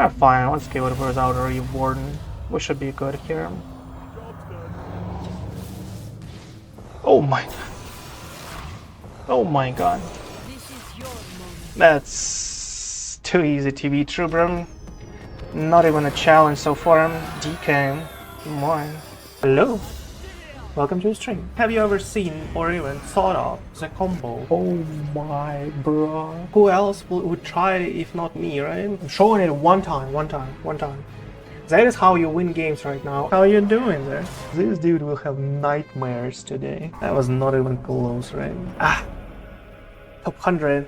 Fine, let's give it without a reborn. We should be good here. Oh my... Oh my god. That's too easy to be true, bro. Not even a challenge so far. DK. Come on. Hello. Welcome to the stream. Have you ever seen or even thought of the combo? Oh my bro. Who else would try it if not me, right? I'm showing it one time. That is how you win games right now. How are you doing there? This dude will have nightmares today. That was not even close, right? Top 100.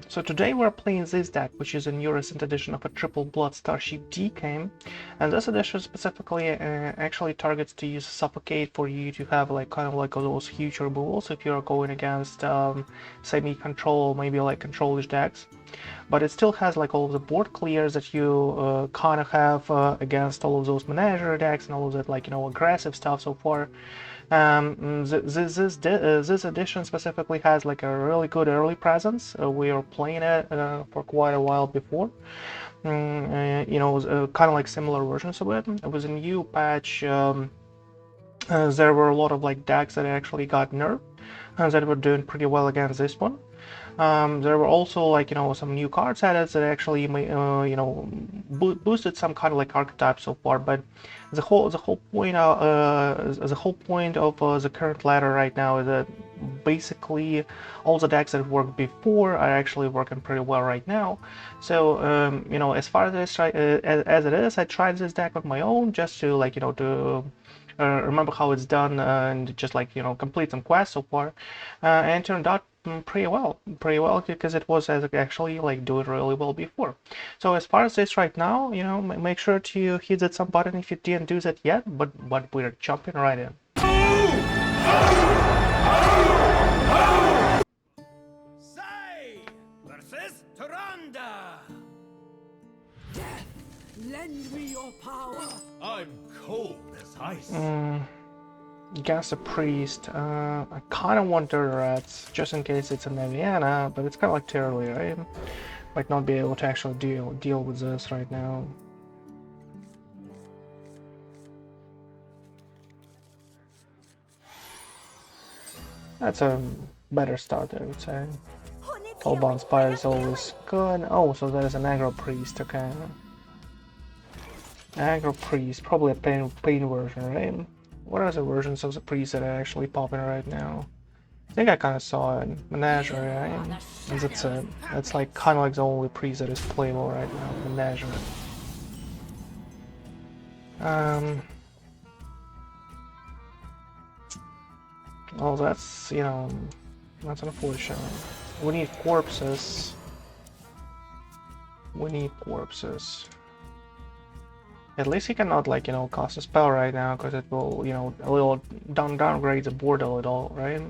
So today we're playing this deck, which is a new recent edition of a Triple Blood Starship DK, and this edition specifically actually targets to use Suffocate for you to have like kind of like those huge removals if you're going against semi-control, maybe like control-ish decks. But it still has like all of the board clears that you kind of have against all of those menagerie decks and all of that, like, you know, aggressive stuff so far. This edition specifically has like a really good early presence. We were playing it for quite a while before. You know, kind of like similar versions of it. It was a new patch. There were a lot of like decks that actually got nerfed and that were doing pretty well against this one. There were also, like, you know, some new cards added that actually, you know, boosted some kind of like archetypes so far. But the whole point of the current ladder right now is that basically all the decks that worked before are actually working pretty well right now. So you know, as far as as it is, I tried this deck on my own just to, like, you know, to remember how it's done and just, like, you know, complete some quests so far, and it turned out pretty well because it was actually like doing really well before. So as far as this right now, you know, make sure to hit that some button if you didn't do that yet, but we're jumping right in. Sai versus Tyrande. Death, lend me your power. I'm cold as ice. Against a priest, I kind of want Dirty Rats, just in case it's a Naviana, but it's kind of like too early, right? Might not be able to actually deal with this right now. That's a better start, I would say. Soulbound Spire is always good. Oh, so there's an aggro priest, okay. Aggro priest, probably a pain version, right? What are the versions of the priest that are actually popping right now? I think I kind of saw it. Menagerie, right? And that's it. That's like kind of like the only priest that is playable right now. Menagerie. Oh, that's, you know, that's unfortunate. We need corpses. At least he cannot, like, you know, cast a spell right now, because it will, you know, a little downgrade the board a little, right?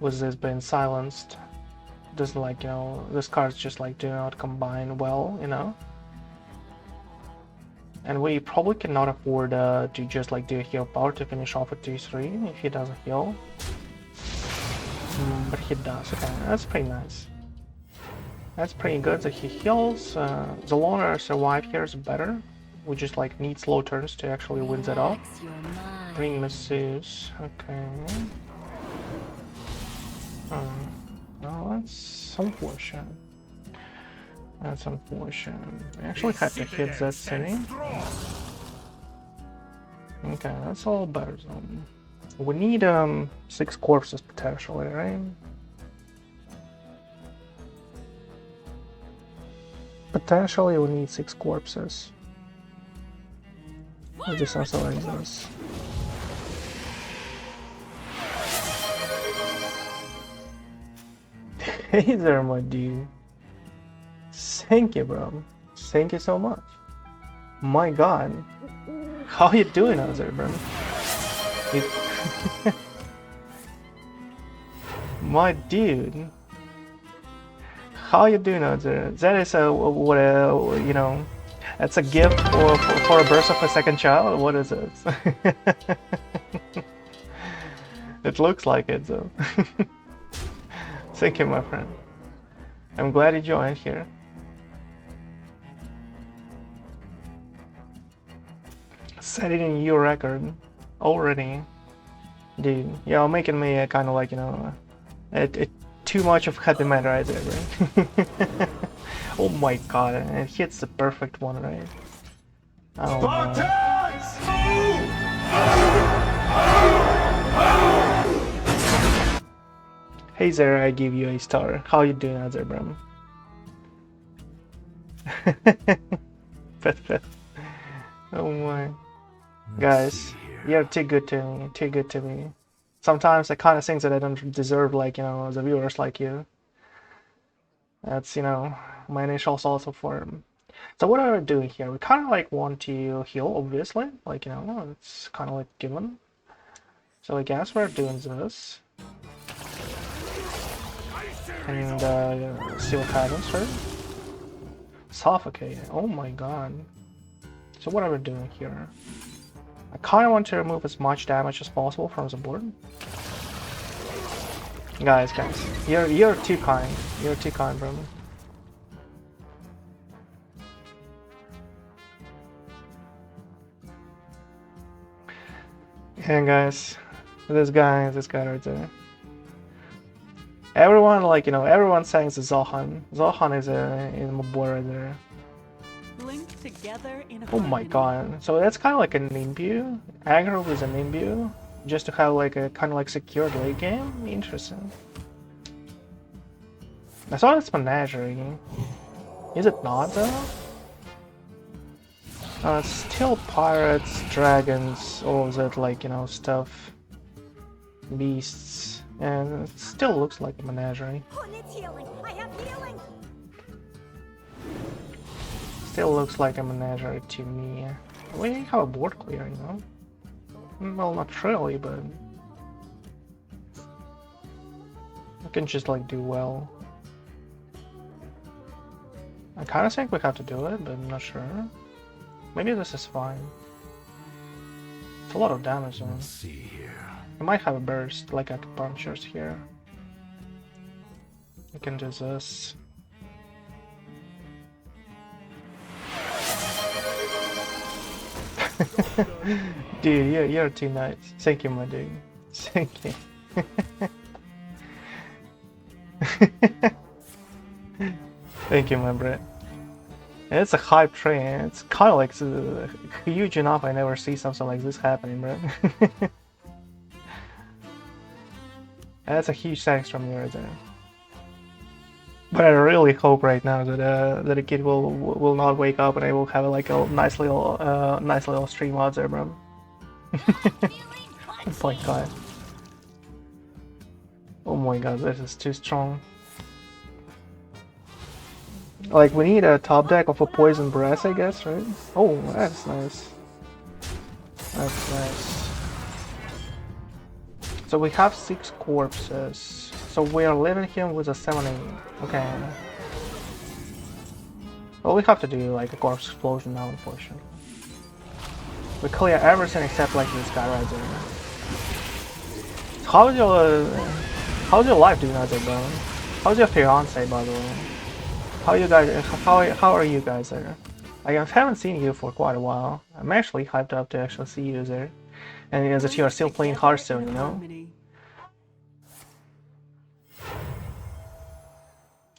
With this being silenced, doesn't, like, you know, this cards just like do not combine well, you know. And we probably cannot afford to just like do a heal power to finish off at 2-3 if he doesn't heal. But he does. Okay, that's pretty nice. That's pretty good that he heals. The longer I survive here is better. We just like need slow turns to actually win that off. Bring masseuse. Okay. Well, that's unfortunate. That's unfortunate. I actually had to hit that city. Okay, that's all better zone. We need 6 corpses potentially, right? Potentially we need 6 corpses. I'll just answer this. Hey there, my dude. Thank you, bro. Thank you so much. My god. How you doing out there, bro? My dude. How you doing out there? That is what you know, that's a gift for a birth of a second child? What is it? It looks like it, though. Thank you, my friend. I'm glad you joined here. Setting a new record already. Dude, you're making me kind of like, you know, too much of heavy metal right there, right? Oh my god, it hits the perfect one, right? Oh my. Hey there, I give you a star. How you doing out there, bro? Oh my. Guys, you're too good to me, too good to me. Sometimes I kind of think that I don't deserve, like, you know, the viewers like you. That's, you know, my initial thoughts of form. So what are we doing here? We kind of like want to heal, obviously. Like, you know, it's kind of like given. So I guess we're doing this. And see what happens, right? Suffocate. Oh my god. So what are we doing here? I kind of want to remove as much damage as possible from the board. Guys, you're too kind. You're too kind, bro. And guys, this guy right there. Everyone, like, you know, everyone's saying it's Zohan. Zohan is my boy right there. Linked together in Oh my god. So that's kind of like an imbue. Aggro with an imbue. Just to have like a kind of like secured late game. Interesting. I thought it's Menagerie. Is it not though? It's still pirates, dragons, all of that, like, you know, stuff. Beasts. And it still looks like a Menagerie. I have healing. Still looks like a Menagerie to me. We have a board clear, you know? Well, not really, but... I can just, like, do well. I kinda think we have to do it, but I'm not sure. Maybe this is fine. It's a lot of damage, though. Let's see here. I might have a burst, like acupunctures here. I can do this. Dude, you're too nice. Thank you, my dude. Thank you. Thank you, my bro. It's a hype train. It's kind of like huge enough. I never see something like this happening, bro. That's a huge thanks from you right there. But I really hope right now that that the kid will not wake up and I will have like a nice little stream out there, bro. Oh my god. Oh my god, this is too strong. Like, we need a top deck of a Poison Breath, I guess, right? Oh, that's nice. That's nice. So we have 6 corpses. So we are leaving him with a 7-8. Okay. Well, we have to do like a corpse explosion now, unfortunately. We clear everything except like this guy right there. How's your life doing out there, bro? How's your fiance, by the way? How are you guys there? I haven't seen you for quite a while. I'm actually hyped up to actually see you there. And as if you are still playing Hearthstone, you know?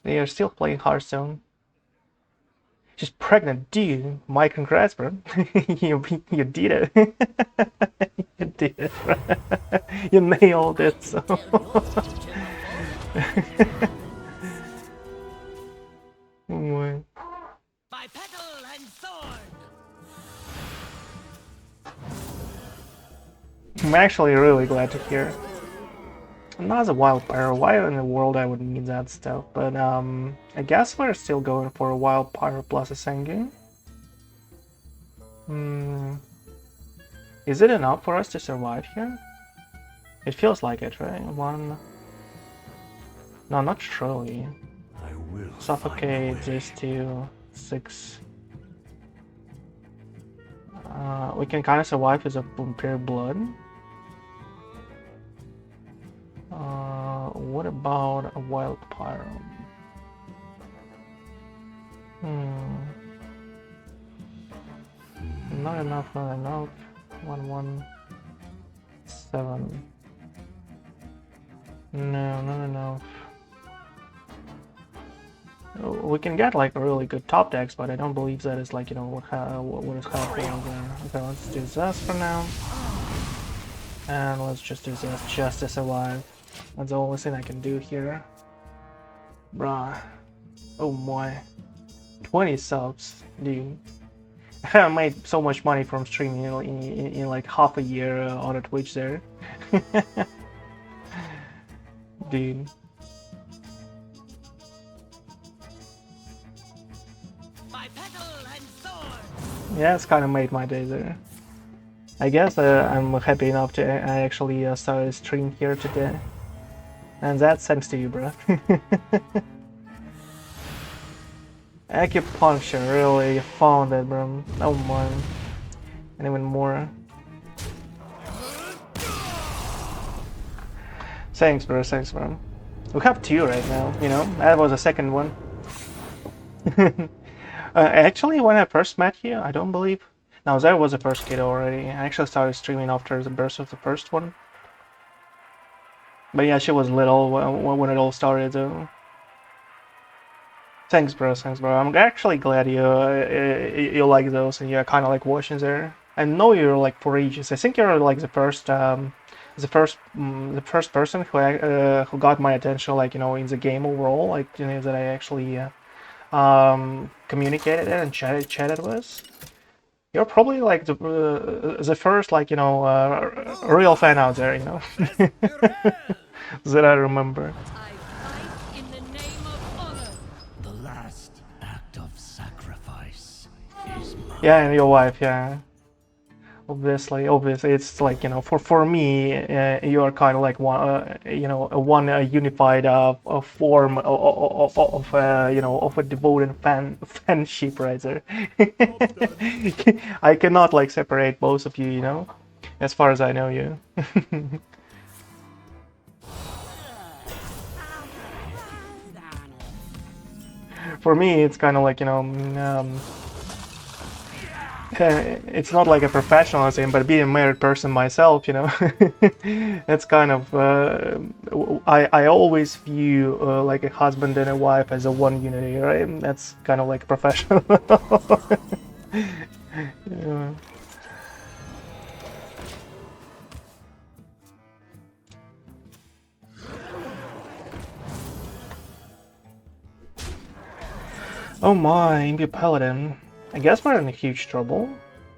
You're still playing Hearthstone. She's pregnant, dude. My congrats, bro. you did it. You did it, bro. You nailed it, so. Oh, By petal and sword. I'm actually really glad to hear. Not a wild pyro. Why in the world I would need that stuff? But I guess we're still going for a wild pyro plus a Sanguine. Is it enough for us to survive here? It feels like it, right? One. No, not truly. I will Suffocate these 2, 6. We can kind of survive with a Vampiric Blood. What about a wild pyro? not enough, not enough. 117. No, not enough. We can get like really good top decks, but I don't believe that is like, you know, what is happening there. Okay, let's do this for now. And let's just do this just to survive. That's the only thing I can do here. Bruh. Oh my. 20 subs, dude. I haven't made so much money from streaming in like half a year on a Twitch there. Dude. Yeah, it's kind of made my day there. I guess I'm happy enough to I actually started a stream here today. And that's thanks to you, bro. Acupuncture, really, you found it, bro. Oh my. And even more. Thanks, bro, thanks, bro. We have 2 right now, you know? That was the second one. Actually, when I first met you, I don't believe... No, there was the first kid already. I actually started streaming after the burst of the first one. But yeah, she was little when it all started, though. Thanks, bro. Thanks, bro. I'm actually glad you like those and you're kind of like watching there. I know you're like for ages. I think you're like the first person who got my attention, like, you know, in the game overall, like, you know, that I actually communicated and chatted with. You're probably like the first, like, you know, real fan out there, you know, that I remember. I fight in the name of honor. The last act of sacrifice is mine. Yeah, and your wife, yeah. Obviously, it's like, you know, for me, you are kind of like one, you know, one unified form of you know, of a devoted fanship right there. I cannot like separate both of you, you know, as far as I know you. For me, it's kind of like, you know. It's not like a professional thing, but being a married person myself, you know, it's kind of, I always view like a husband and a wife as a one unity, right? That's kind of like professional. Yeah. Oh my, Imbu Paladin. I guess we're in huge trouble.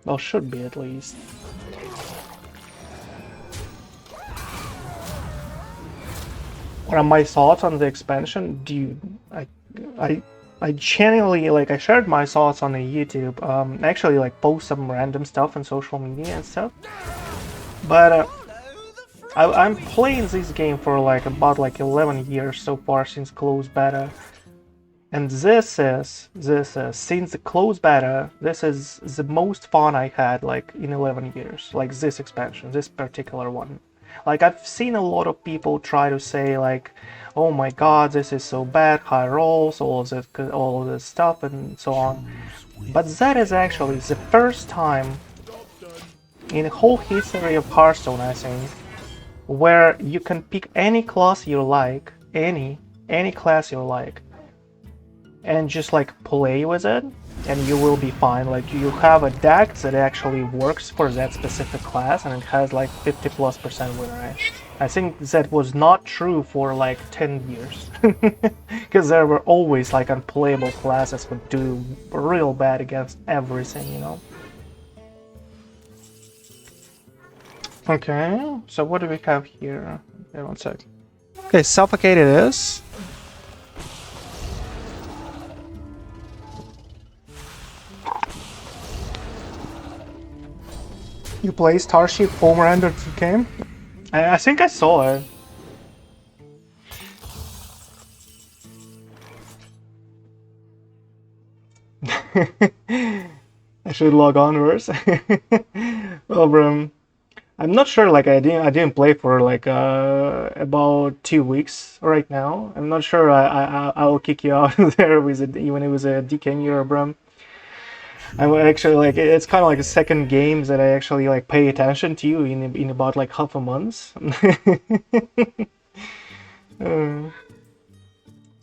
Well, should be at least. What are my thoughts on the expansion? Dude, I genuinely, like, I shared my thoughts on the YouTube. Actually, like, post some random stuff on social media and stuff. But I'm playing this game for like about like 11 years so far since closed beta. And this is, since the closed beta, this is the most fun I had, like, in 11 years. Like, this expansion, this particular one. Like, I've seen a lot of people try to say, like, oh my god, this is so bad, high rolls, all of this stuff, and so on. But that is actually the first time in the whole history of Hearthstone, I think, where you can pick any class you like, any class you like, and just like play with it, and you will be fine. Like, you have a deck that actually works for that specific class, and it has like 50+% win rate. I think that was not true for like 10 years, because there were always like unplayable classes would do real bad against everything, you know. Okay, so what do we have here? Okay, one sec. Okay, Suffocate it is. You play Starship Pyromancer DK? I think I saw it. I should log on first. Well, bro, I'm not sure. Like, I didn't play for like about 2 weeks right now. I'm not sure. I will kick you out there with it, even if it was a DK mirror, bro. I'm actually like, it's kind of like the second games that I actually like pay attention to you in about like half a month.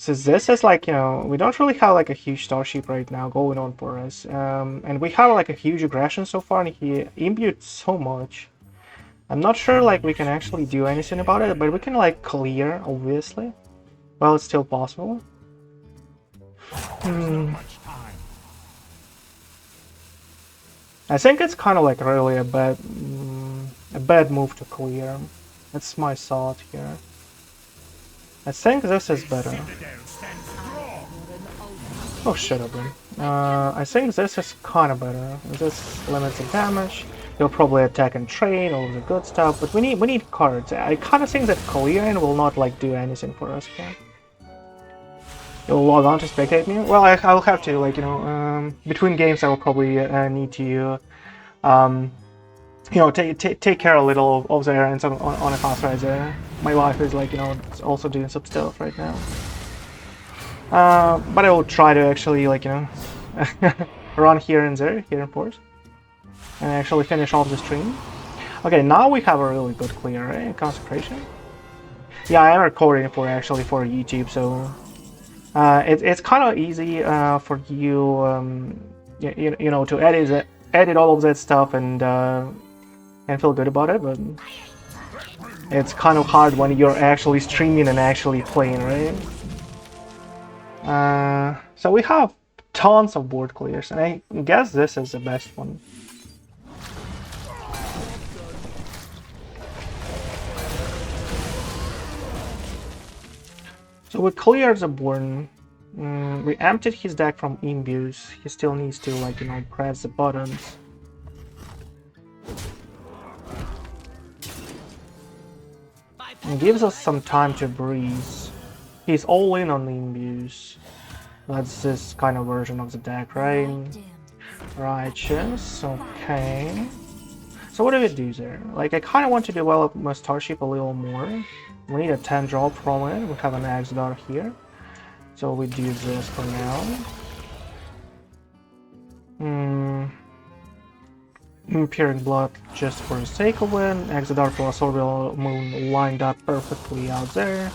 So this is like, you know, we don't really have like a huge starship right now going on for us. And we have like a huge aggression so far, and he imbued so much. I'm not sure like we can actually do anything about it, but we can like clear, obviously. Well, it's still possible. I think it's kind of like really a bad move to clear. That's my thought here. I think this is better. Oh, shut up, man. I think this is kind of better. This limits the damage. He'll probably attack and trade, all of the good stuff. But we need cards. I kind of think that Kil'jaeden will not like do anything for us here. You'll log on to spectate me. Well, I'll have to, like, you know, between games I will probably need to, you know, take care a little of the errands on a fast right there. My wife is, like, you know, also doing some stuff right now. But I will try to actually, like, you know, run here and there, here and forth, and actually finish off the stream. Okay, now we have a really good clear, right? Consecration. Yeah, I am recording for YouTube, so it's kind of easy for you, you know, to edit all of that stuff and feel good about it, but it's kind of hard when you're actually streaming and actually playing, right? So we have tons of board clears, and I guess this is the best one. So we cleared the board. We emptied his deck from imbues. He still needs to, like, you know, press the buttons. And gives us some time to breathe. He's all in on the imbues. That's this kind of version of the deck, right? Righteous, okay. So what do we do there? Like, I kind of want to develop my starship a little more. We need a 10 drop from it. We have an Exodar here. So we do this for now. Vampiric Blood just for the sake of it. Exodar plus Orbital Moon lined up perfectly out there.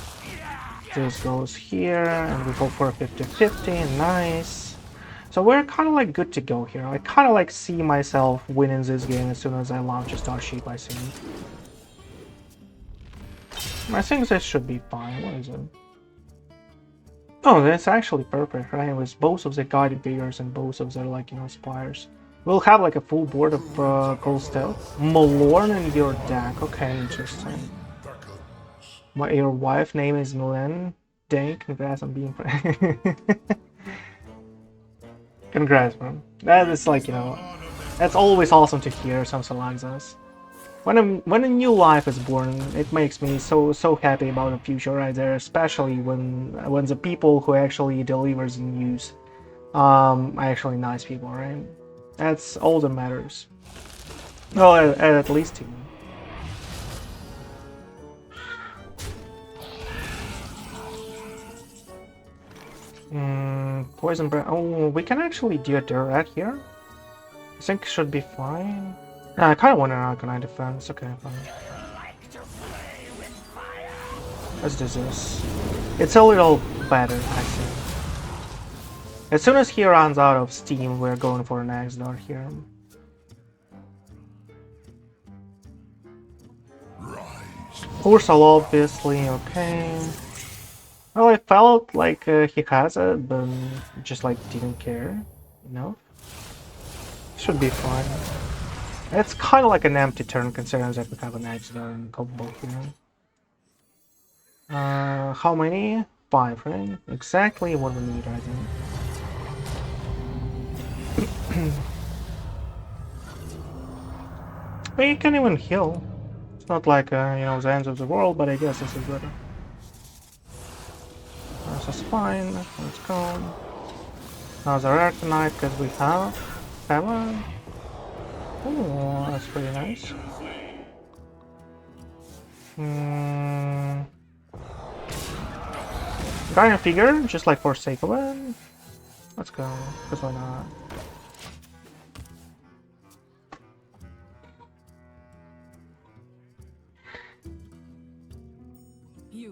This goes here, and we go for a 50-50, nice. So we're kind of like good to go here. I kind of like see myself winning this game as soon as I launch a starship, I think. I think this should be fine. What is it? Oh, that's actually perfect, right? With both of the guided figures and both of the, like, you know, spires. We'll have like a full board of gold stealth. Malorn in your deck. Okay, interesting. Your wife name is Milan. Dang, congrats on being Congrats, man. That is, like, you know, that's always awesome to hear something like this. When a new life is born, it makes me so happy about the future right there, especially when the people who actually delivers the news are actually nice people, right? That's all that matters. Well, at least to me. Poison breath. Oh, we can actually do a direct here. I think it should be fine. Nah, I kind of want an Arkonite defense. Okay, fine. Let's do this. It's a little better, I think. As soon as he runs out of steam, we're going for an Exodar here. Ursula, obviously, okay. Well, I felt like he has it, but just like didn't care, you know? Should be fine. It's kind of like an empty turn considering that we have an Exodar and combo here. How many? 5, right? Exactly what we need, I think. We can even heal. It's not like, you know, the ends of the world, but I guess this is better. This is fine. Let's go. Another Arkonite, because we have Hammer. Oh, that's pretty nice. Guardian figure, just like for sake of it. Let's go, because why not?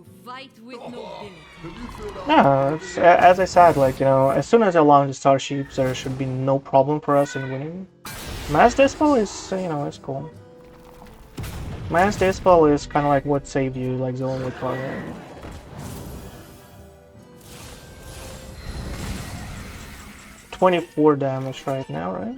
to fight with nobility. Yeah, it's, as I said, like, you know, as soon as I launch the Starships, there should be no problem for us in winning. Mass Dispel is, you know, it's cool. Mass Dispel is kind of like what saved you, like the only card. Right? 24 damage right now, right?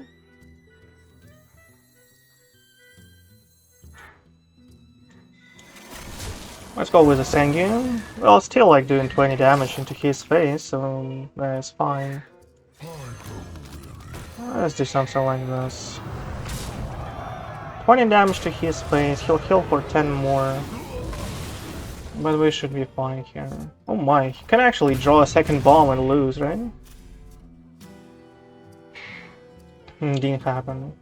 Let's go with a Sanguine. Well, it's still like doing 20 damage into his face, so that's fine. Let's do something like this. 20 damage to his face, he'll heal for 10 more. But we should be fine here. Oh my, he can actually draw a second bomb and lose, right? Didn't happen.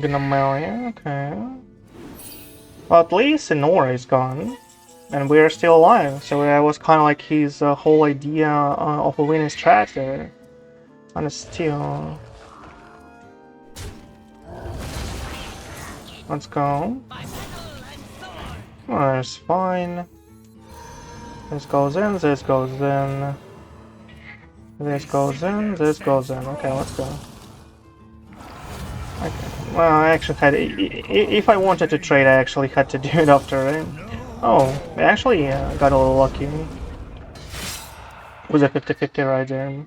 Gonna marry, okay. Well, at least Yore is gone, and we are still alive. So that was kind of like his whole idea of a winning strat there. And still, let's go. Oh, that's fine. This goes in. This goes in. This goes in. This goes in. Okay, let's go. Okay. Well, I actually had. If I wanted to trade, I actually had to do it after, right? Oh, I actually got a little lucky. It was a 50-50 right there.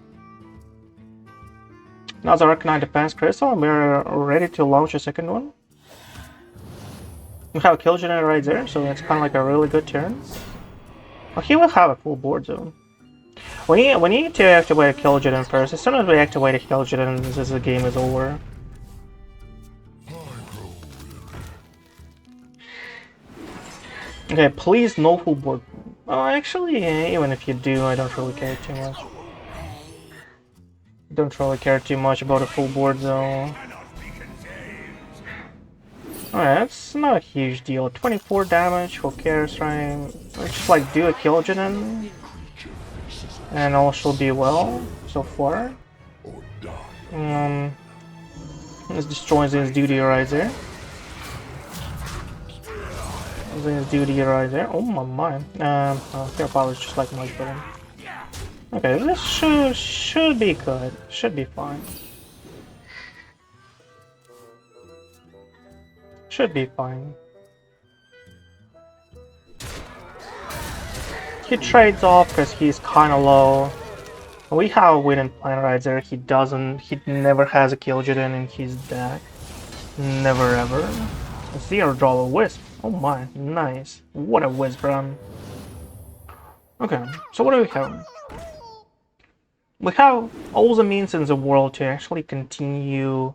Another Arkonite defense crystal, and we're ready to launch a second one. We have a Kil'jaeden right there, so that's kind of like a really good turn. Well, he will have a full board though. We need to activate a Kil'jaeden first. As soon as we activate a Kil'jaeden, the game is over. Okay, please no full board. Oh, actually, even if you do, I don't really care too much. Don't really care too much about a full board though. Alright, that's not a huge deal. 24 damage, who cares, right? Let's just like do a Kil'jaeden, and all should be well so far. Let's destroy this duty right there. This duty right there. Oh my. Their power is just like much better. Okay, this should be good. Should be fine. Should be fine. He trades off because he's kind of low. We have a winning plan right there. He never has a Kil'jaeden in his deck. Never ever. Zero draw a Wisp. Oh my, nice. What a Wisp run. Okay, so what do we have? We have all the means in the world to actually continue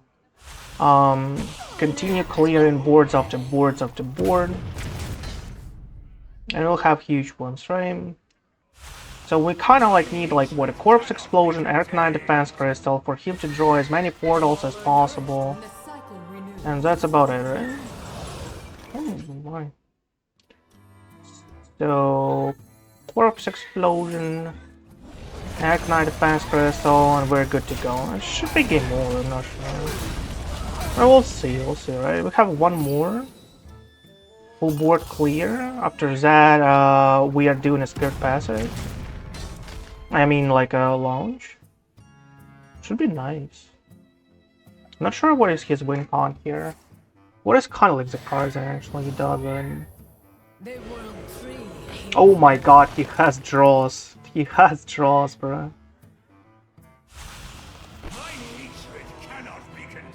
clearing boards after boards after board. And we'll have huge ones, right? So we kind of like need like what, a Corpse Explosion, Arkonite Defense Crystal for him to draw as many portals as possible. And that's about it, right? Oh my. So Corpse Explosion, Arkonite Defense Crystal, and we're good to go. It should be game over, I'm not sure. Well, we'll see, right? We have one more. Full board clear. After that, we are doing a Spirit Passage. I mean, like a launch. Should be nice. Not sure what is his win con here. What is kind of like the cards that actually does it? Oh my god, he has draws. He has draws, bro.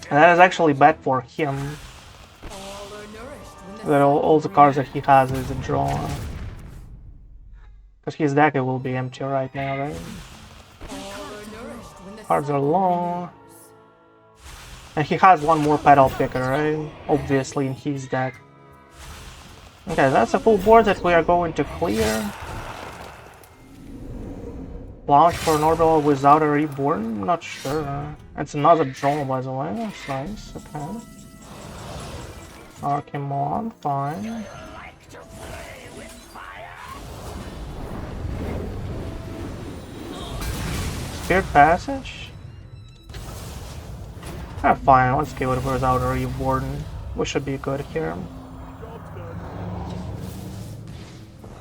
And that is actually bad for him. That all the cards that he has is a draw. Because his deck will be empty right now, right? Cards are long. And he has one more pedal picker, right? Obviously in his deck. Okay, that's a full board that we are going to clear. Launch for an Orbital without a Reborn? Not sure. It's another draw, by the way. That's nice. Okay. Arkonite, fine. Spirit Passage? Ah, fine, let's give it without a reborn. We should be good here.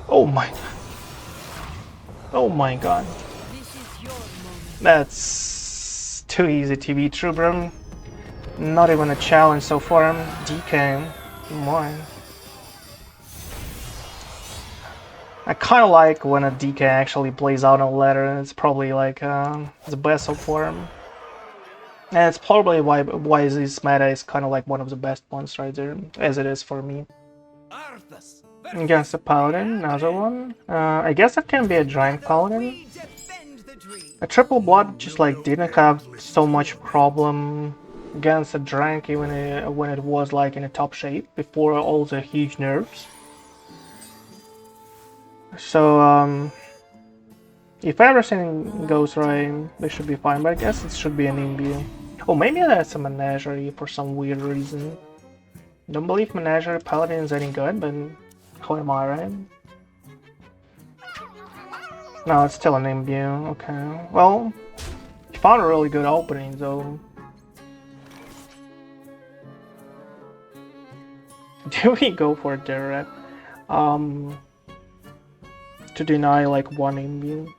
Oh my god. Oh my god. That's too easy to be true, bro. Not even a challenge so far. DK. Come on. I kind of like when a DK actually plays out on a ladder. It's probably like the best so far. And it's probably why this meta is kind of like one of the best ones right there, as it is for me. Against a paladin, another one. I guess it can be a giant paladin. A triple blood just like didn't have so much problem against a Drank even when it was like in a top shape before all the huge nerfs. So if everything goes right, they should be fine. But I guess it should be an imbue. Oh, maybe that's a menagerie for some weird reason. Don't believe menagerie paladin is any good, but how am I, right? No, it's still an imbue. Okay. Well, you found a really good opening, though. Do we go for it there? To deny like one imbue?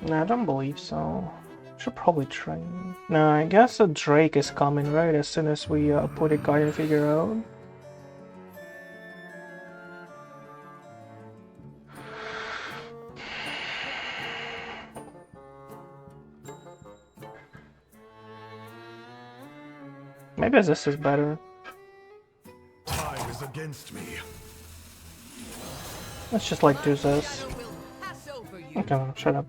No, I don't believe so. Should probably try. No, I guess a Drake is coming right as soon as we put a guardian figure out. Maybe this is better. Time is against me. Let's just like do this. Okay, shut up.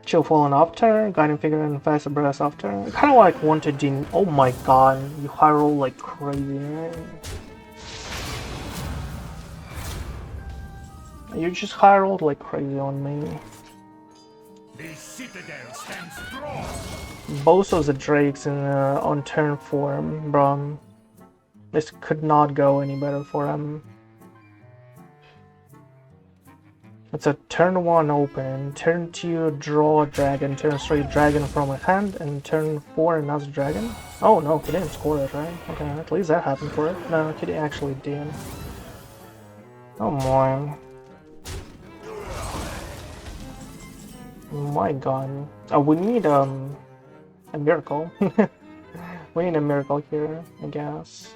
Chillfallen Raptor, guiding figure and Infested Breath after. I kind of like want to oh my god, you high roll like crazy, right? You just high rolled like crazy on me. The citadel stands strong. Both of the Drakes in on turn 4, bro. This could not go any better for him. It's a turn 1 open, turn 2 draw a dragon, turn 3 dragon from a hand, and turn 4 another dragon. Oh no, he didn't score it, right? Okay, at least that happened for it. No, he actually did. Oh my. My god. Oh, we need a miracle. We need a miracle here, I guess.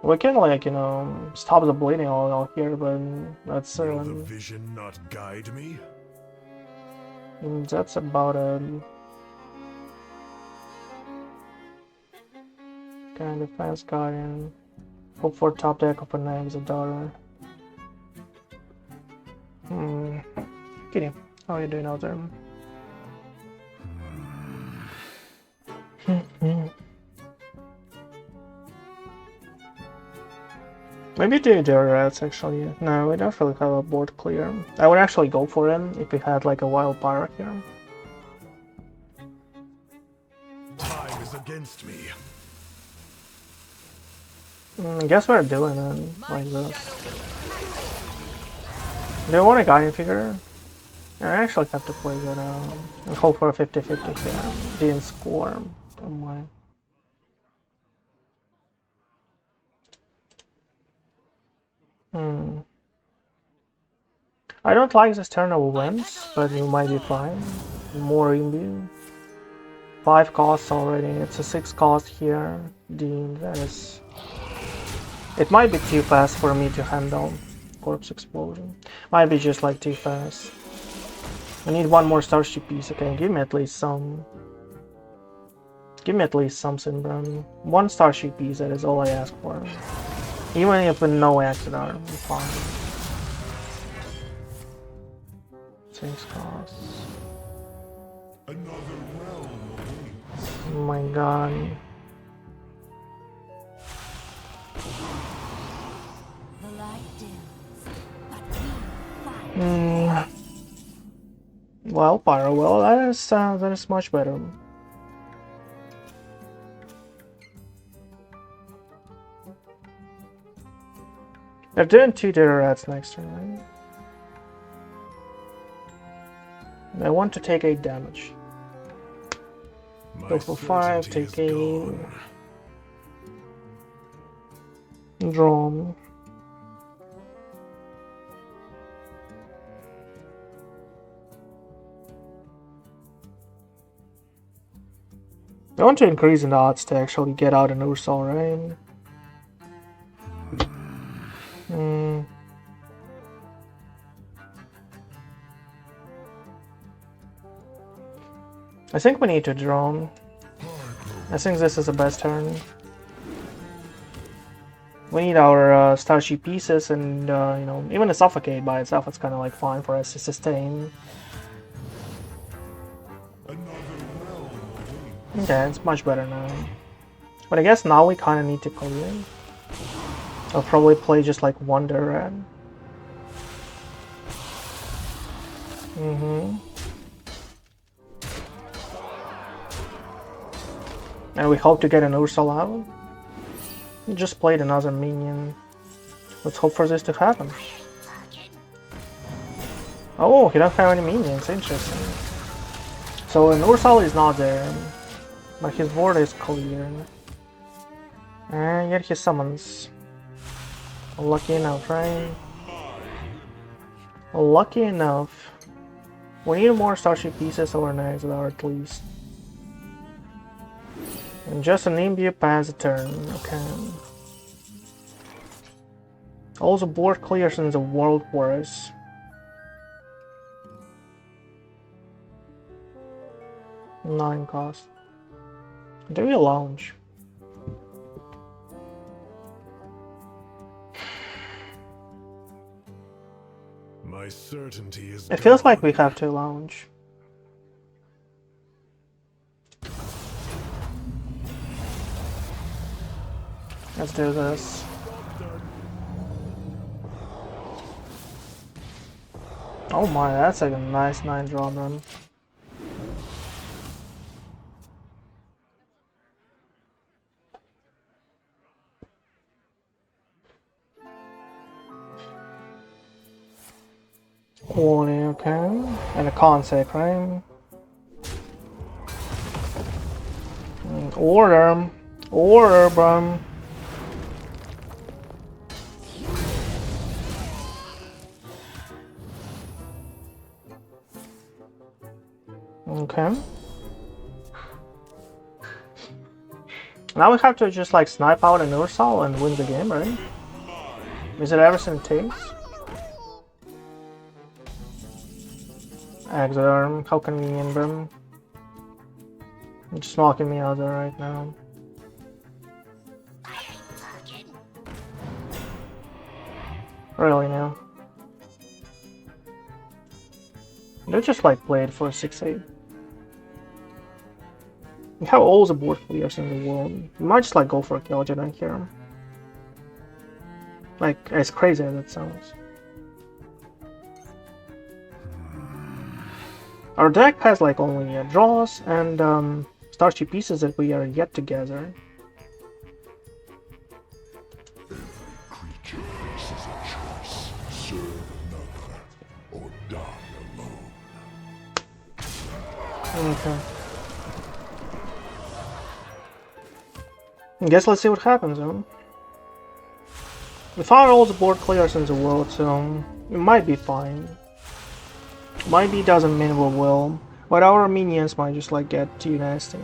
We can, like, you know, stop the bleeding all here, but that's Will the vision not guide me? that's about it. Kind of fast guardian. Hope for top deck of an Exodar. Kitty, how are you doing out there? Maybe do the rats actually. No, we don't really have a board clear. I would actually go for him if we had like a wild pyro here. Time is against me. I guess we're doing it like this. Do you want a guiding figure? I actually have to play that out and hope for a 50-50 here. Didn't score. Oh my. I don't like this turn of wins, but you might be fine. More imbue. 5 costs already. It's a 6 cost here. Dean, that is. It might be too fast for me to handle. Corpse explosion. Might be just like too fast. I need one more starship piece. Okay, give me at least some. Give me at least something, bro. One starship piece, that is all I ask for. Even if with no Exodar, I'm fine. 6 costs. Another realm awaits. Oh my god. The light dims. Well, Pyro, well, that is much better. They're doing 2 Data Rats next turn, right? I want to take 8 damage. Go for 5, take 8. Drawn. I want to increase in the odds to actually get out an Ursol, right? I think we need to drone. I think this is the best turn. We need our Starship pieces and, you know, even a Suffocate by itself, it's kind of like fine for us to sustain. Okay, it's much better now. But I guess now we kind of need to clear. I'll probably play just like Wonder Red. And we hope to get an Ursol out. We just played another minion. Let's hope for this to happen. Oh, he doesn't have any minions. Interesting. So an Ursol is not there. But his board is clear. And yet he summons. Lucky enough, right? Lucky enough. We need more Starship pieces over an Exodar at least. And just an imbue pass a turn, okay. Also board clears in the World Wars. Nine cost. Do we launch? My certainty is It feels like we have to launch. Let's do this. Oh my, that's like a nice 9 draw run. Quality, okay. And a Consec, right? Order. Order, bro. Okay. Now we have to just like snipe out an Ursol and win the game, right? Is it everything it takes? Exodar, how convenient, bro. You're just knocking me out there right now. Really now? They just like played for 6-8. We have all the board players in the world. We might just like go for a Kil'jaeden here. Like, as crazy as it sounds. Our deck has like only draws and Starship pieces that we are yet to gather. every creature faces a choice: serve another or die alone. Okay. I guess let's see what happens, huh? We found all the board clears in the world, so it might be fine. Might be doesn't mean we will, but our minions might just like get too nasty.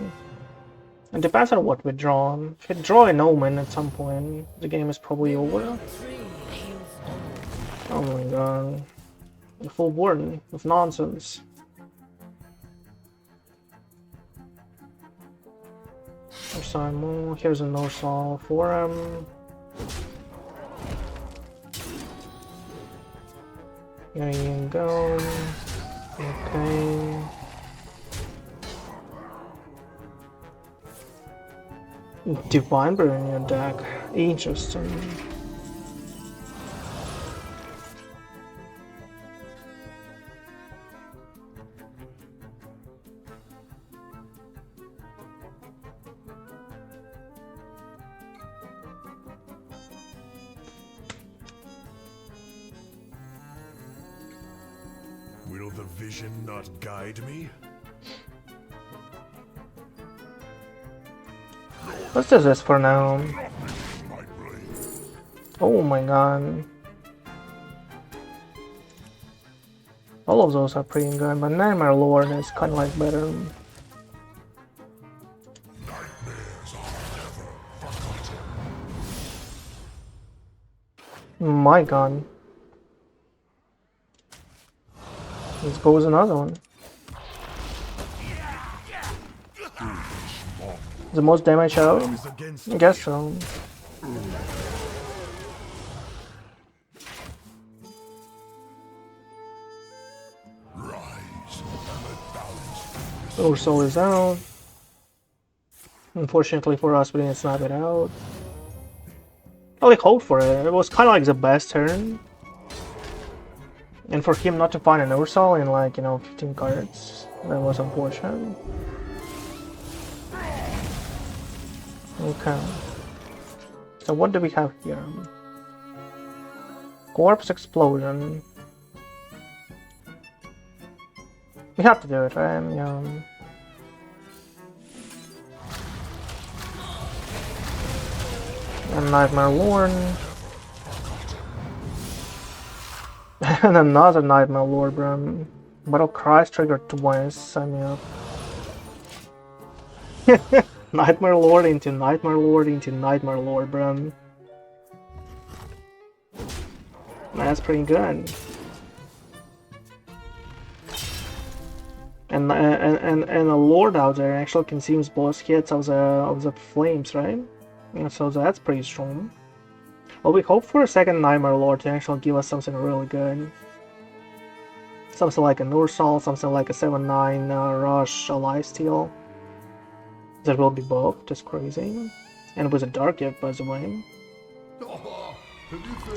It depends on what we draw. If we draw an Omen at some point, the game is probably over. Oh my god. The full board with nonsense. Simon, here's a Ursol for him. There you go. Okay. Divine Baron in your deck. Interesting. the vision not guide me? Let's do this for now. Oh my god. All of those are pretty good, but Nightmare Lord is kind of like better. My god. Let's go with another one. The most damage out? I guess so. Ursul is out. Unfortunately for us, we didn't snap it out. I like hope for it. It was kind of like the best turn. And for him not to find an Ursul in like, 15 cards, that was unfortunate. Okay. So what do we have here? Corpse Explosion. We have to do it, right? And Nightmare Lord. And another Nightmare Lord, bro. Battle Cries triggered twice, sign me up. Nightmare Lord into Nightmare Lord into Nightmare Lord, bro. That's pretty good. And a Lord out there actually consumes both hits of the flames, right? And so that's pretty strong. Well, we hope for a second Nightmare Lord to actually give us something really good. Something like an Ursul, something like a 7/9 Rush, a Lifesteal. That will be both, just crazy. And with a Dark Gift, by the way.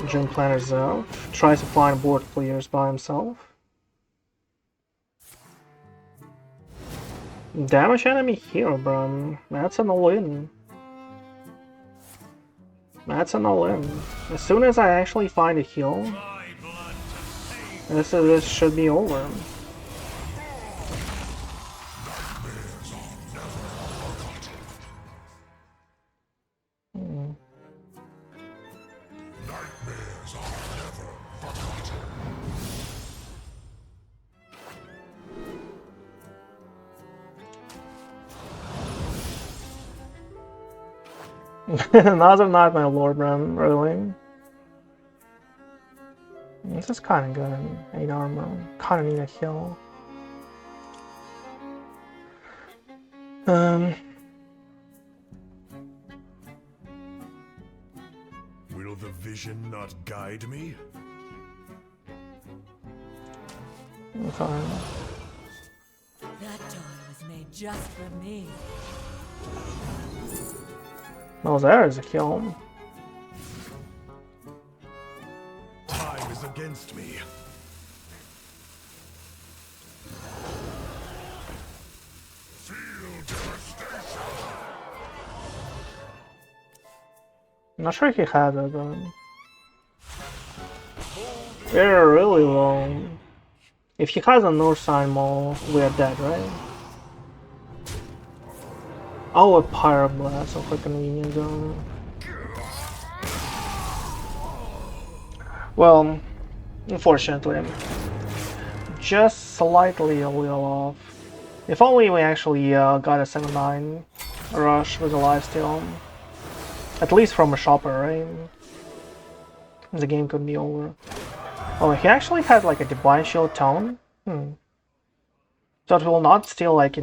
Dream Planner's out. Tries to find board clears by himself. Damage enemy hero, bro. That's an all-in. That's an all-in. As soon as I actually find a heal, this should be over. Another Nightmare Lord, bro, really? This is kinda good. 8 armor. Kinda need a heal. Will the vision not guide me? Fine. That toy was made just for me. Oh, there is a kill. Time is against me. Feel devastation. I'm not sure if he had it, but we're really low. If he has a North Side Mall, we're dead, right? Oh, a Pyromancer Blood, so for convenience zone. Well, unfortunately, just slightly a little off. If only we actually got a 7/9 rush with a lifesteal. At least from a shopper, right? The game could be over. Oh, he actually had like a Divine Shield tone. So it will not still like,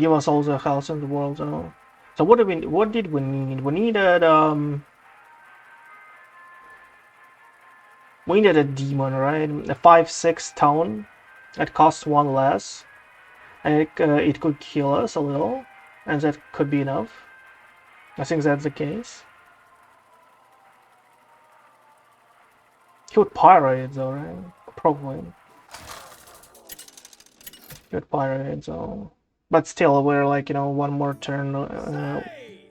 give us all the health in the world, though. So what did we need? We needed a demon, right? A 5/6 tone that costs 1 less, and it could kill us a little, and that could be enough. I think that's the case. He would Pyroid though, right? Probably. Good Pyroid though. But still, we're like, one more turn,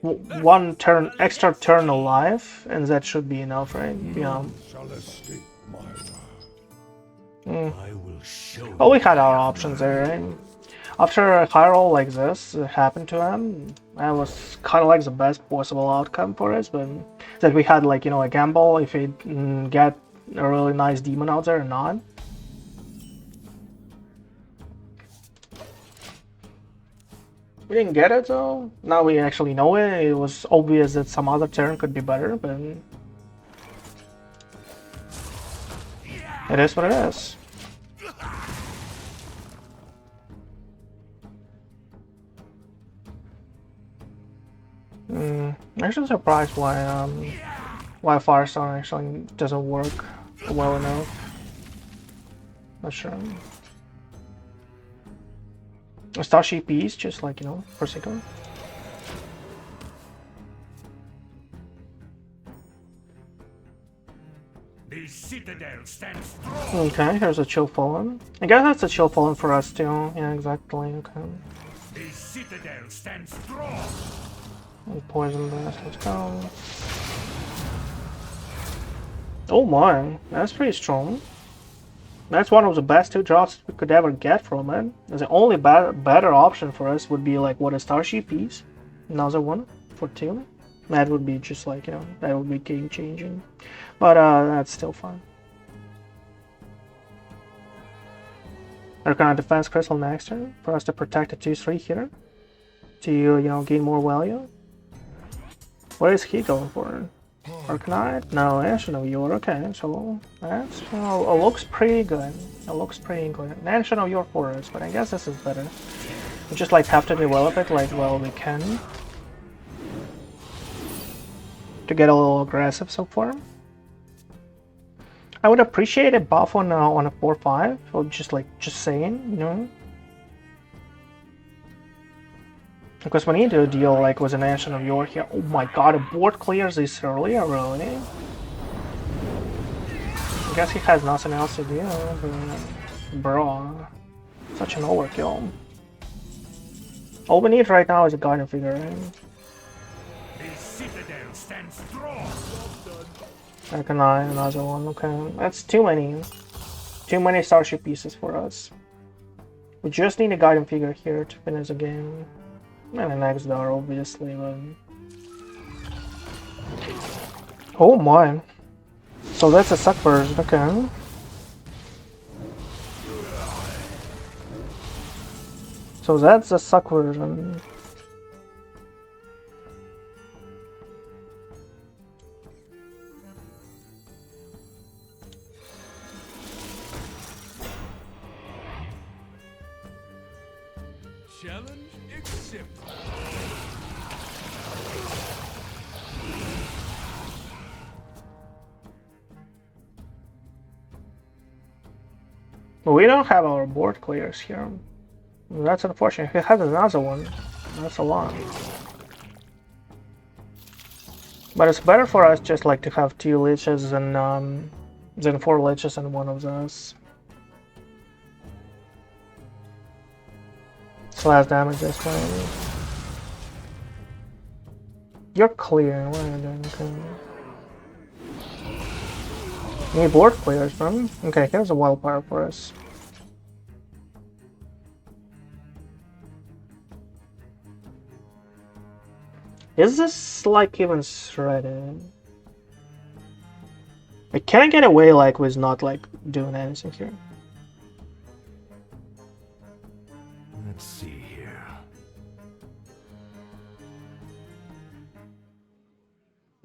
one extra turn alive, and that should be enough, right? Yeah. Shall escape my wrath. I will show Well, we had our options there, right? After a high roll like this happened to him, that was kind of like the best possible outcome for us, but that we had like, you know, a gamble if we get a really nice demon out there or not. We didn't get it though. Now we actually know it. It was obvious that some other turn could be better, but it is what it is. I'm actually surprised why Firestone actually doesn't work well enough. Not sure. A Starship piece, just like, you know, for a second. the citadel stands strong. Okay, here's a Chillfallen. I guess that's a Chillfallen for us too. Yeah, exactly. Okay. The citadel stands strong. And Poison Blast, let's go. Oh my, that's pretty strong. That's one of the best 2 drops we could ever get from it. The only better option for us would be like, what, a Starship piece? Another one for 2. That would be just like, you know, that would be game changing. But that's still fun. Arkonite Defense Crystal next turn for us to protect the 2-3 here. To, you know, gain more value. What is he going for? Arkonite? No, Ancient of Yore. Okay, so that's, well, it looks pretty good. It looks pretty good. Ancient of Yore for us, but I guess this is better. We just like have to develop it like well we can to get a little aggressive so far. I would appreciate a buff on a 4/5, or just saying, you know. Because we need to deal like with an Ancient of Yore here. Oh my god, a board clears this early, really? I guess he has nothing else to do, but bro, such an overkill. All we need right now is a Guardian Figure, right? The citadel stands strong. Arkonite, another one, okay. That's too many. Too many Starship pieces for us. We just need a Guardian Figure here to finish the game. And an Exodar, obviously, but... Oh my! So that's a suck version, okay. So that's a suck version. Challenge accepted. We don't have our board clears here. That's unfortunate. He has another one. That's a lot. But it's better for us just like to have 2 leeches than 4 leeches and one of those. Slash damage this way. You're clear. What are you doing? Okay. Need board clears from. Okay, here's a wildfire for us. Is this like even shredded? I can't get away like with not like doing anything here. Let's see here.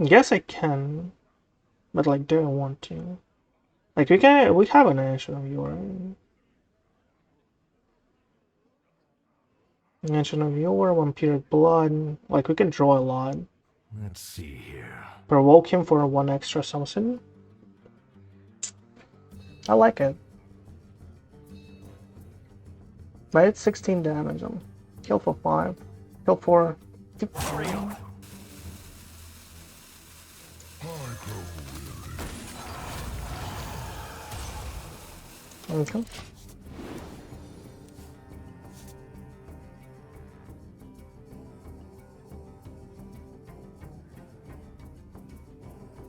Guess I can, but like, do I want to? Like, we have an Ancient of Yore. Ancient of Yore, Vampiric Blood. Like, we can draw a lot. Let's see here. Provoke him for 1 extra something. I like it. But it's 16 damage. Kill for 5. Kill for 15. Okay.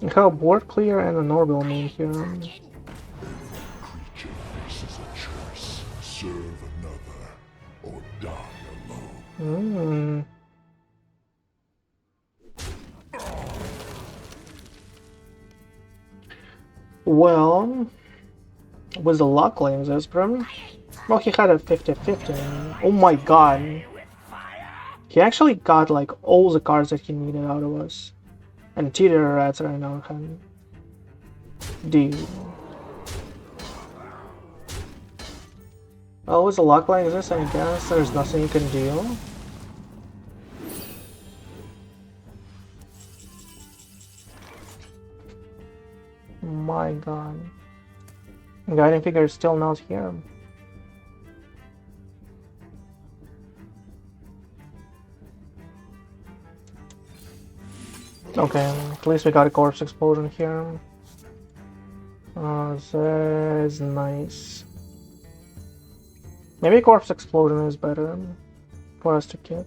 I have a board clear and an Orbital Moon here. Hmm. Well, was the luck lanes this, bro? Well, he had a 50-50. Oh my god. He actually got like all the cards that he needed out of us. And Teeter rats right now can. Dude. Well, with the luck like this, I guess there's nothing you can do. My god. Guiding figure is still not here. Okay, at least we got a corpse explosion here. That's nice. Maybe corpse explosion is better for us to keep.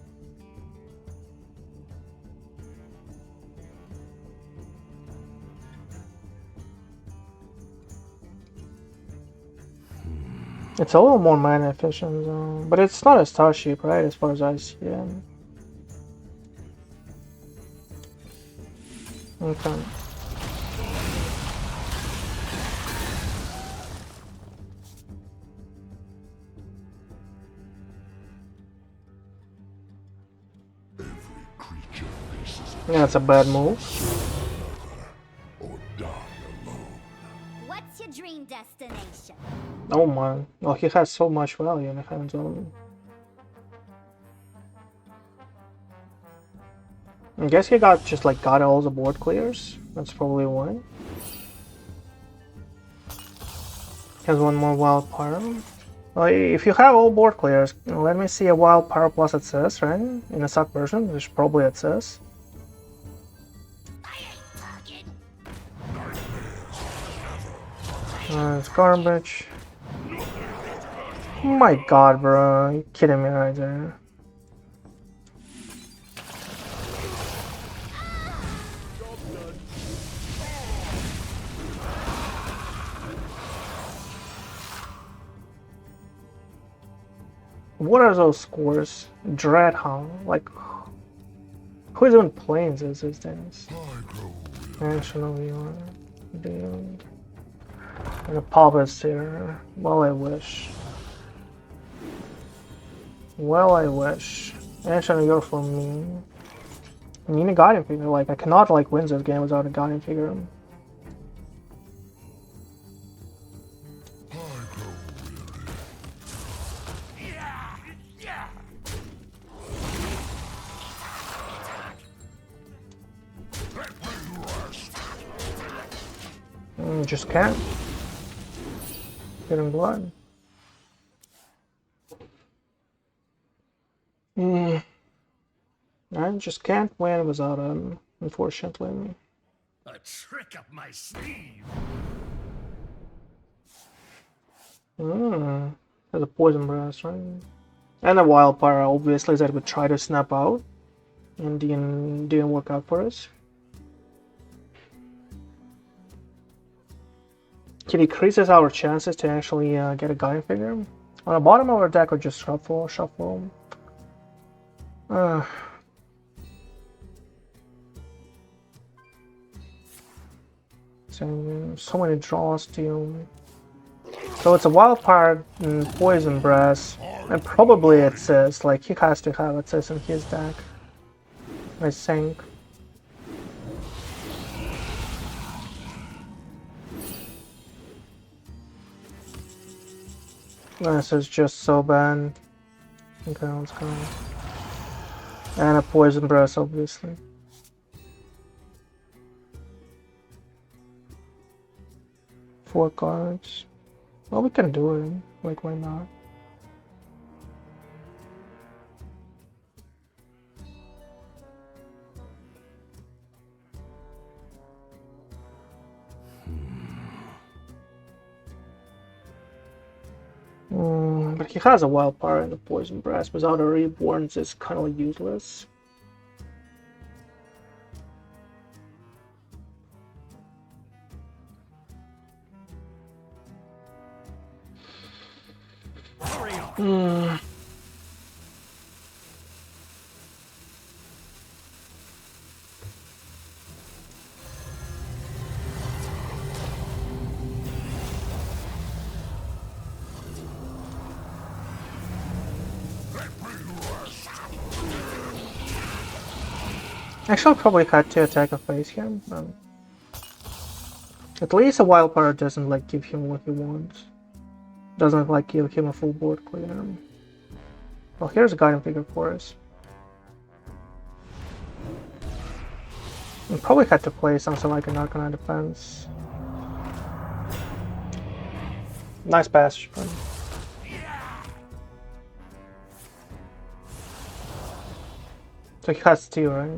It's a little more mana efficient though, but it's not a starship, right, as far as I see it. Okay. Yeah, that's a bad move. What's your dream destination? Oh man. Well, he has so much value in the hands on. I guess he got all the board clears. That's probably why. Has one more wild pyro. Well, if you have all board clears, let me see a wild pyro plus access, right? In a suck version, which probably access. It's garbage. My god, bro. You're kidding me right there. What are those scores? Dreadhound? Like, who is even playing this these days? National Yore. Dude. And a puppets here. Well, I wish. Well, I wish. National Yore for me. I need a guardian figure. Like, I cannot like win this game without a guardian figure. Just can't. Getting blood. I just can't win without him, unfortunately. A trick up my sleeve. There's a poison breath, right? And a wild pyro, obviously, that would try to snap out. And didn't work out for us. It decreases our chances to actually get a guiding figure. On the bottom of our deck, or just shuffle. So many draws to. So it's a wild pyre, poison breath, and probably it says like he has to have it says in his deck. I think. This is just so bad. Okay, let's go. And a poison breath, obviously. Four cards. Well, we can do it. Like, why not? But he has a wild power and a poison breath. Without a reborns, it's kind of useless. Actually, probably had to attack a face here. At least a wild card doesn't like give him what he wants. Doesn't like give him a full board clear. Well, here's a guiding figure for us. We probably had to play something like an Arkonite defense. Nice passage. So he has two, right?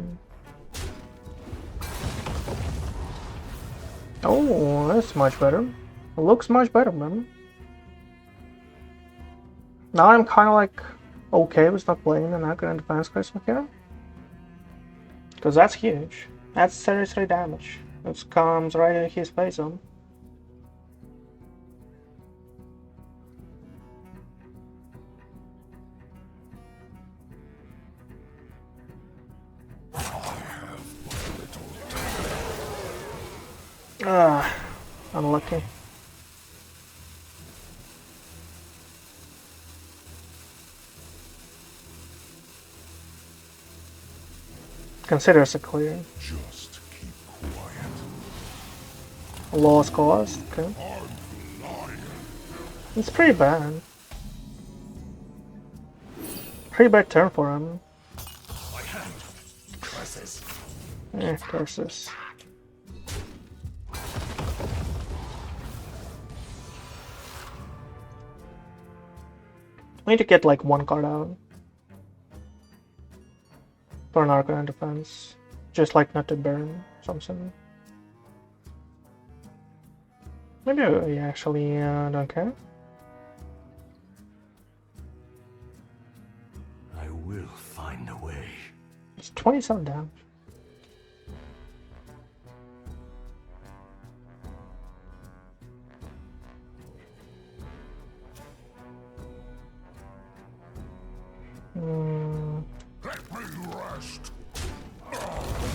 Oh, that's much better. It looks much better, man. Now I'm kind of like okay with not playing an Arkonite defense crystal here. Because that's huge. That's 33 damage. It comes right in his face on. Unlucky. Consider us a clear. Just keep quiet. Lost cost, okay. It's pretty bad. Pretty bad turn for him. My hand. Curses. Curses. We need to get like one card out for an Arkonite defense, just like not to burn something. Maybe we actually don't care. I will find a way. It's 27 damage.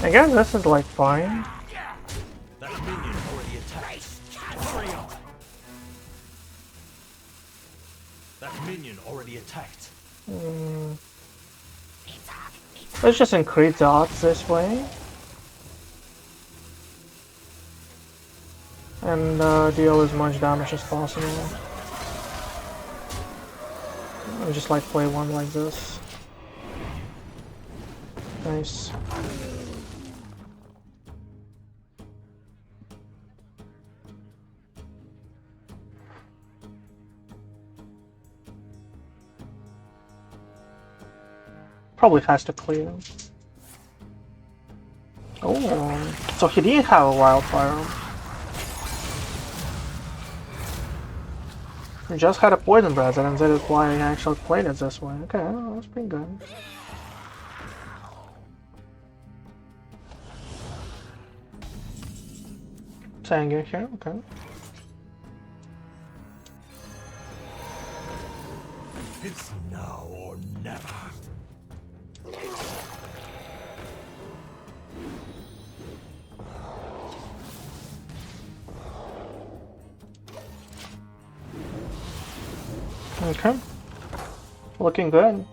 I guess this is like fine. That minion already attacked. Hurry up. That minion already attacked. Let's just increase the odds this way. And deal as much damage as possible. And just like play one like this. Nice. Probably has to clear. Oh, so he didn't have a wildfire. He just had a poison breath, and that is why he actually played it this way. Okay, well, that's pretty good. Sanguine here, okay. It's now or never. Okay. Looking good.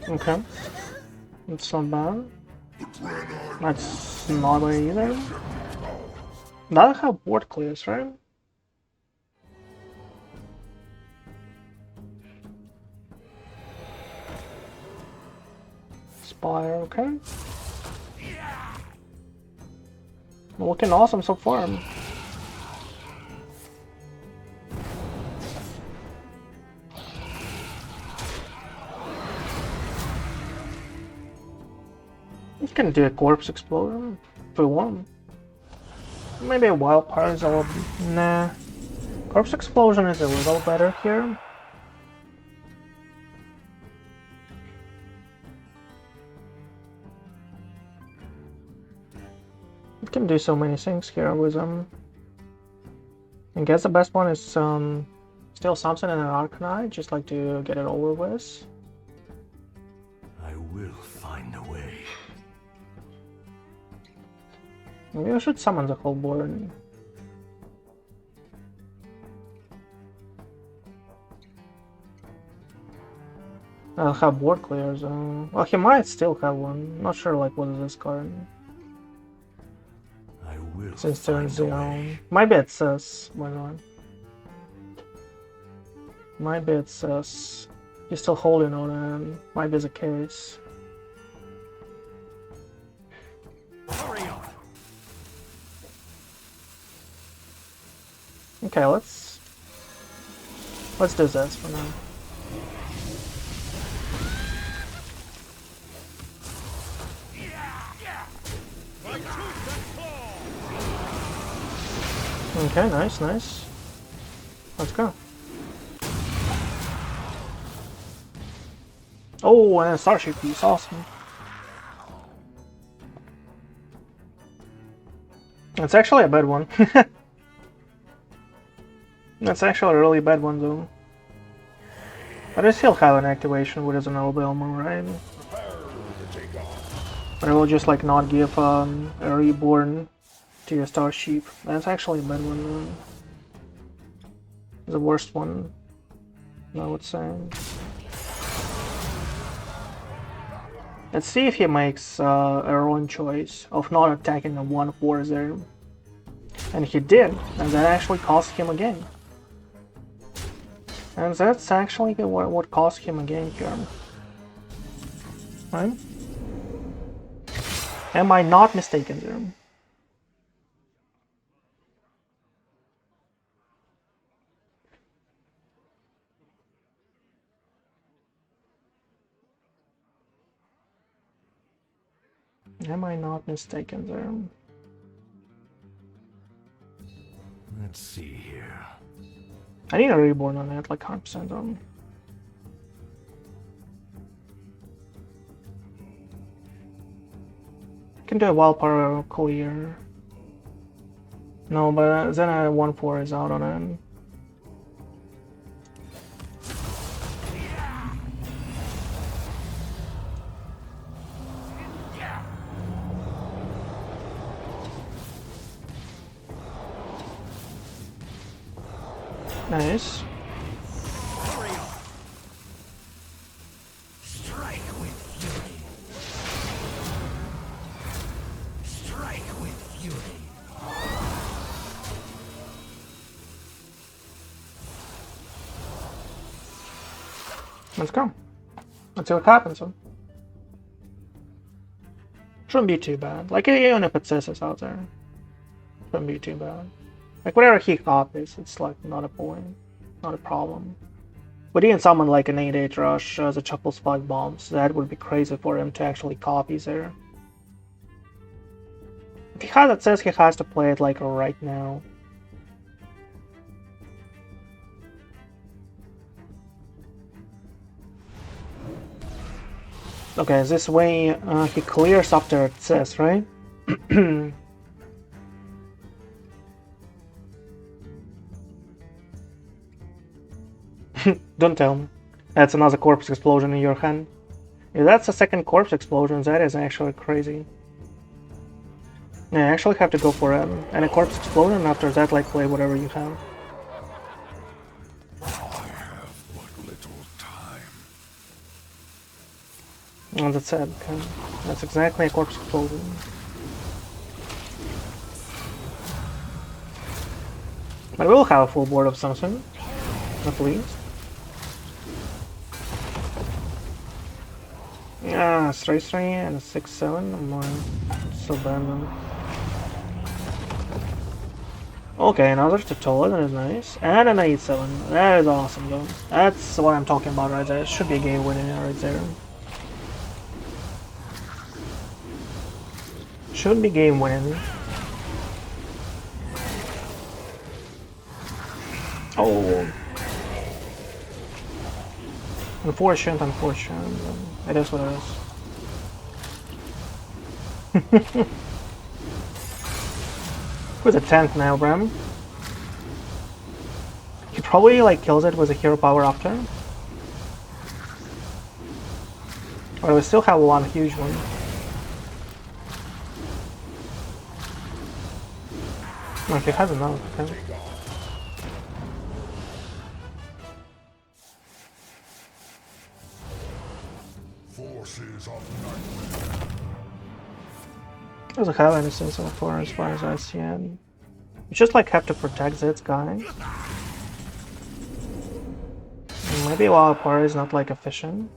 Okay. It's not bad. That's not bad either. Now how board clears, right? Spire, okay. Looking awesome so far. We can do a corpse explosion if we want. Maybe a wild parts or nah. Corpse explosion is a little better here. We can do so many things here with them. I guess the best one is still something in an Arkonite, just like to get it over with. I will find a way. Maybe I should summon the whole board. I'll have board clears. Well, he might still have one. Not sure, like, what is this card? I will Since turn find a 0. way. Maybe it says, why not? Maybe it says he's still holding on and maybe it's a case. Hurry up. Okay, let's do this for now. Okay, nice, nice. Let's go. Oh, and a Starship piece, awesome. It's actually a bad one. That's actually a really bad one, though. But I still have an activation, which is an Orbital Moon, right? But I will just like not give a reborn to your Starship. That's actually a bad one, though. The worst one, I would say. Let's see if he makes a wrong choice of not attacking a 1/4 there. And he did, and that actually cost him a game. And that's actually what cost him a game here. Right? Am I not mistaken there? Am I not mistaken there? Let's see here. I need a reborn on it, like 100% on. Can do a wild power clear. No, but then a 1/4 is out on it. Nice. Hurry up. Strike with fury. Strike with fury. Let's go. Let's see what happens. Huh? Shouldn't be too bad. Like, even if it says it's out there, shouldn't be too bad. Like, whatever he copies, it's like not a point, not a problem. But even someone like an 8/8 rush as a shuffle 5 bombs, that would be crazy for him to actually copy there. If he has it, says he has to play it like right now. Okay, this way he clears after it says, right? Don't tell me. That's another corpse explosion in your hand. If that's a second corpse explosion, that is actually crazy. Yeah, I actually have to go for and a corpse explosion, and after that, like, play whatever you have. I have but little time. Oh, that's sad. Okay. That's exactly a corpse explosion. But we'll have a full board of something, at least. Yeah, 3/3 and a 6/7. I'm so bad now. Okay, another tutorial, that is nice. And an 8/7. That is awesome, though. That's what I'm talking about right there. It should be a game winner right there. Should be game winning. Oh. Unfortunate. It is what it is. With a 10th now, Bram. He probably like kills it with a hero power after. But we still have one huge one. No, he has another. Okay. doesn't have anything so far as I see it. You just like have to protect this guy. Maybe while Pyro is not like efficient.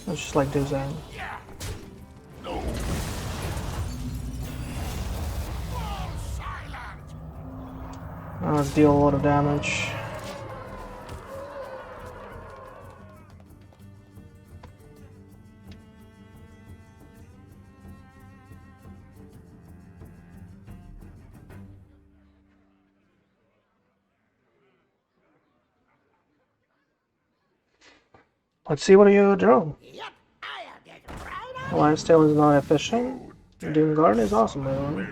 Let's just like do that. Let's deal a lot of damage. Let's see what you draw. Lifesteal is not efficient. Doom Guard is awesome, by the way.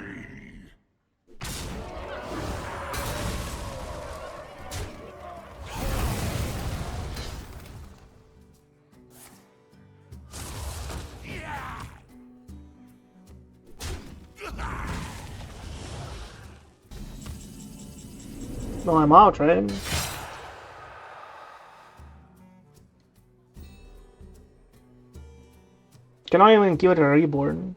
No, I'm out, right? Can I even give it a reborn?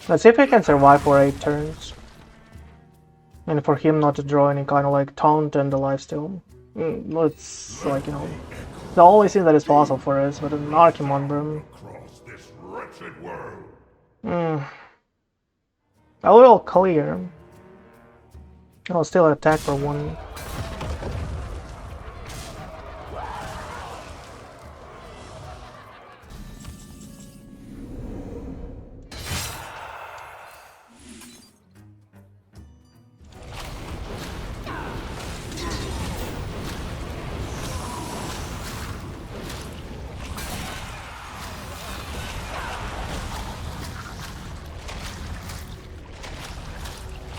Let's see if I can survive for 8 turns. And for him not to draw any kind of like taunt and the lifesteal. Let's like, you know, the only thing that is possible for us, but an Arkonite, bro. A little clear. I'll still attack for 1.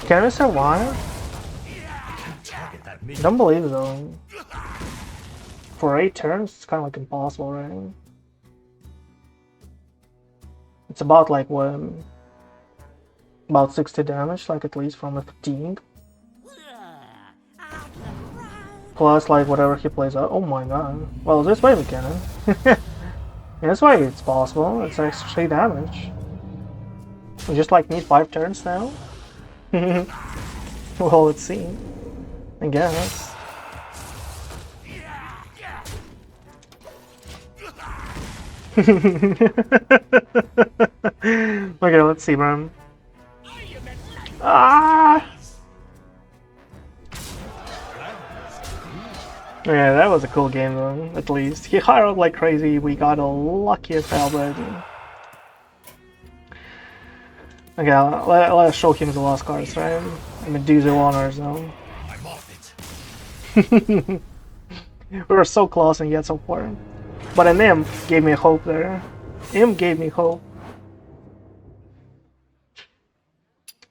Can we survive? Don't believe though. For 8 turns, it's kind of like impossible, right? It's about like what? About 60 damage, like at least from a fatigue. Plus like whatever he plays out. Oh my god. Well, this way we can. This way it's possible. It's extra damage. We just like need 5 turns now. Well, let's see. I guess. Okay, let's see, bro. Ah! Yeah, that was a cool game, though. At least he hired like crazy. We got a lucky as hell, but. Okay, let's show him the last cards, right? Medusa Honors, though. I'm off it. We were so close and yet so far. But an imp gave me hope there. Imp gave me hope.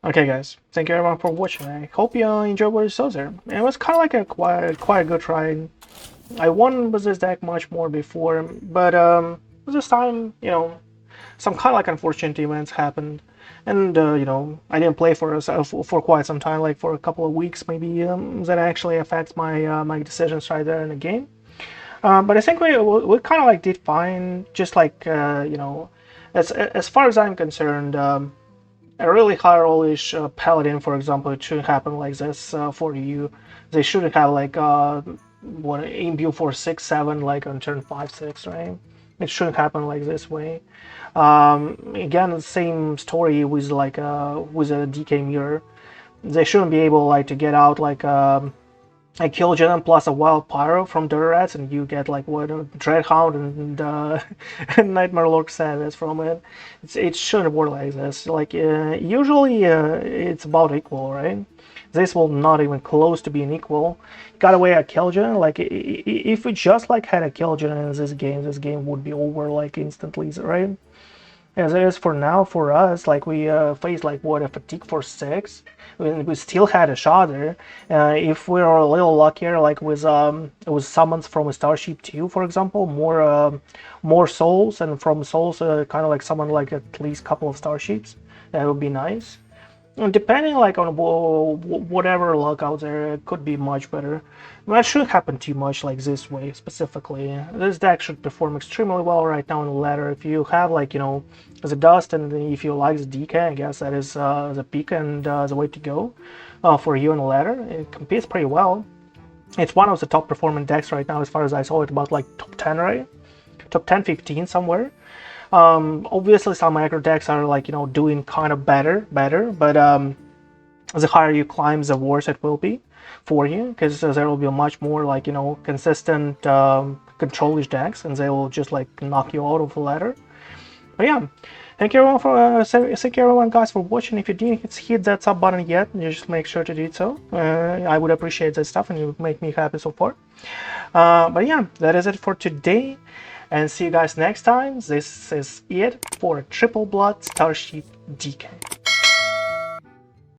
Okay, guys, thank you everyone for watching. I hope you enjoyed what you saw there. It was kind of like a quite a good try. I won with this deck much more before, but this time, you know, some kind of like unfortunate events happened. And you know, I didn't play for quite some time, like for a couple of weeks maybe. That actually affects my my decisions right there in the game. But I think we kind of like did fine. Just like you know, as far as I'm concerned, a really high rollish paladin, for example, it shouldn't happen like this for you. They shouldn't have like what imbue for 6/7 like on turn 5/6, right? It shouldn't happen like this way. Again, the same story with like with a DK mirror. They shouldn't be able like to get out like a Kil'jaeden plus a wild pyro from the rats, and you get like what a Dreadhound and Nightmare Lord Savage from it. It shouldn't work like this. Like usually it's about equal, right? This will not even close to being equal. Got away a Kil'jaeden. Like if we just like had a Kil'jaeden in this game would be over like instantly, right? as it is for now for us. Like we faced like what, a fatigue for 6. We still had a Shudder. If we are a little luckier, like with summons from a Starship 2, for example, more souls, and from souls kind of like summon like at least couple of starships, that would be nice. And depending like on whatever luck out there, it could be much better. That shouldn't happen too much like this way specifically. This deck should perform extremely well right now in the ladder. If you have like, you know, the dust, and if you like the DK, I guess that is the peak and the way to go for you in the ladder. It competes pretty well. It's one of the top performing decks right now as far as I saw it, about like top 10, right? Top 10, 15 somewhere. Obviously some aggro decks are like, you know, doing kind of better, but the higher you climb, the worse it will be for you, because there will be a much more like, you know, consistent control-ish decks, and they will just like knock you out of the ladder. But yeah, thank you everyone for thank you everyone guys for watching. If you didn't hit that sub button yet, just make sure to do so. I would appreciate that stuff, and it would make me happy so far. But yeah, that is it for today, and see you guys next time. This is it for Triple Blood Starship DK.